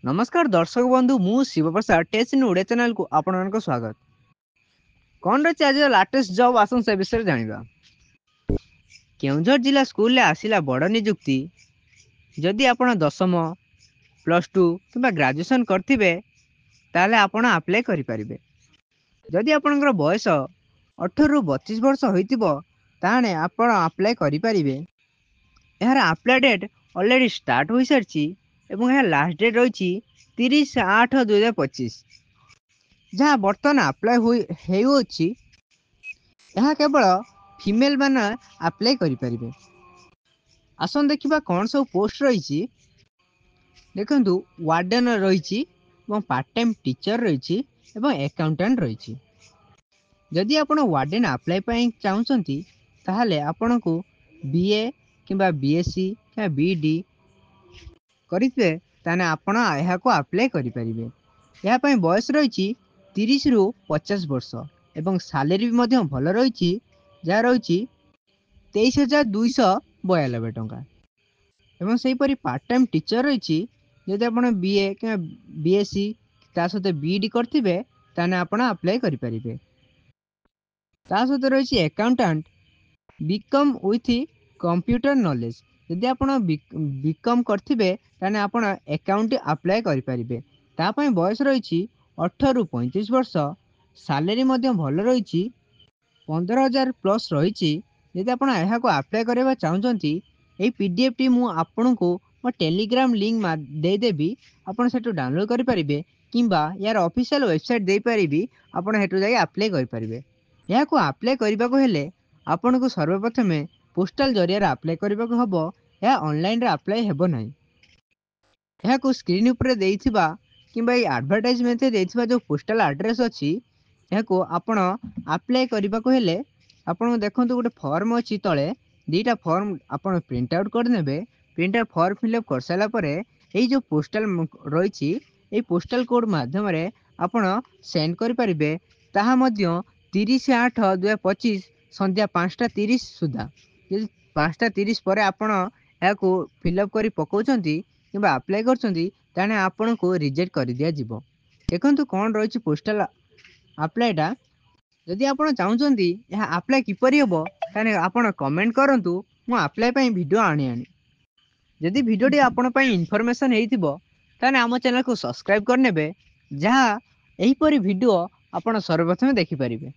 नमस्कार दर्शक बंधु मु शिवप्रसाद टेस्ट इन ओडिया चैनल को आपन स्वागत। कौन रही आज लाटेस्ट जॉब आसन से विषय जानिबा। केउझर जिला स्कूल ले आसिला बड़ निजुक्ति। जदि आपण दशम प्लस टू कि ग्रेजुएशन करथिबे ताले आपण अप्लाई करि परिबे। जदि आपनकर बयस 18 रु 32 वर्ष होइतिबो ताने आपण अप्लाई करि परिबे। एहार अप्लाई डेट ऑलरेडी स्टार्ट होई सरछि एवं यह लास्ट डेट रही 30/8/2025 जहाँ बर्तमान अप्लाई होइछि। यह केवल फीमेल मैंने अप्लाई करें। आसन देखा कौन सब पोस्ट रही। देखु वार्डन रही पार्ट टाइम टीचर रही अकाउंटेंट रही। जदि आप वार्डन अप्लाई चाहते ताहले आपन को बीए कि बीएससी कि बीडी करेंगे ताने आपण को अप्लाई करें। यहाँ बयस रही 30 रु 50 वर्ष एवं सैलरी भी भल रही जहाँ रही 23,292 टंका एवं सेहीपरि पार्ट टाइम टीचर रही। जदि आप बीए कि बीएससी सहित बीडी करेंगे ताने आपण अप्लाई करें। सहित रही accountant BCom with computer knowledge. जदि आप बीकम करेंगे ताने आपण अकाउंट अप्लाई करें। तापाई बयस रही 18 रु 35 वर्ष सैलरी भल रही 15,000 प्लस रही। यदि आप अप्लाई करवा चाहते यही पीडीएफ टी मु आपन को मो टेलीग्राम लिंक देदेवी आपन सेटू डाउनलोड करेंगे कि यार ऑफिशियल वेबसाइट दे पारिबी आपन हेटू जाई अप्लाई करेंगे। यह को अप्लाई करने को हेले आपन को सर्वप्रथम पोस्टल जरिया अप्लाई करने को हबो। यह ऑनलाइन रे अप्लाई हेबो नहीं। यह को स्क्रीन ऊपर देइथिबा किंबा एडवर्टाइजमेंट देइथिबा जो पोस्टल एड्रेस अछि यह को आपण अप्लाई करने को हेले आपन देखंतु गोटे फॉर्म अछि तळे दीटा फॉर्म आपन प्रिंट आउट कर नेबे। प्रिंट आउट फॉर्म फिलअप कर साला परे एई जो पोस्टल रही ए पोस्टल कोड माध्यम रे आपण सेंड करि परिबे। ताहा मध्य 30/8/2025 संध्या 5:30 सुधा। यदि 5:30 पर आपण या को फिलअप करी पकाउछंती किंबा अप्लाई करछंती ताने आपण को रिजेक्ट कर दिया जिवो। देखंतु कोन रही पोस्टल अप्लाईटा। जदि आपण चाहूँगी यह अप्लाई किपरि हेबो ताने आपण कमेंट करंतु मु अप्लाई पई वीडियो आनी। जदि वीडियोटी आपण पई इन्फॉर्मेशन हेइतिबो ताने आम चैनल को सब्सक्राइब करनेबे जहाँ एहीपरि वीडियो आपण सर्वप्रथम देखि परिबे।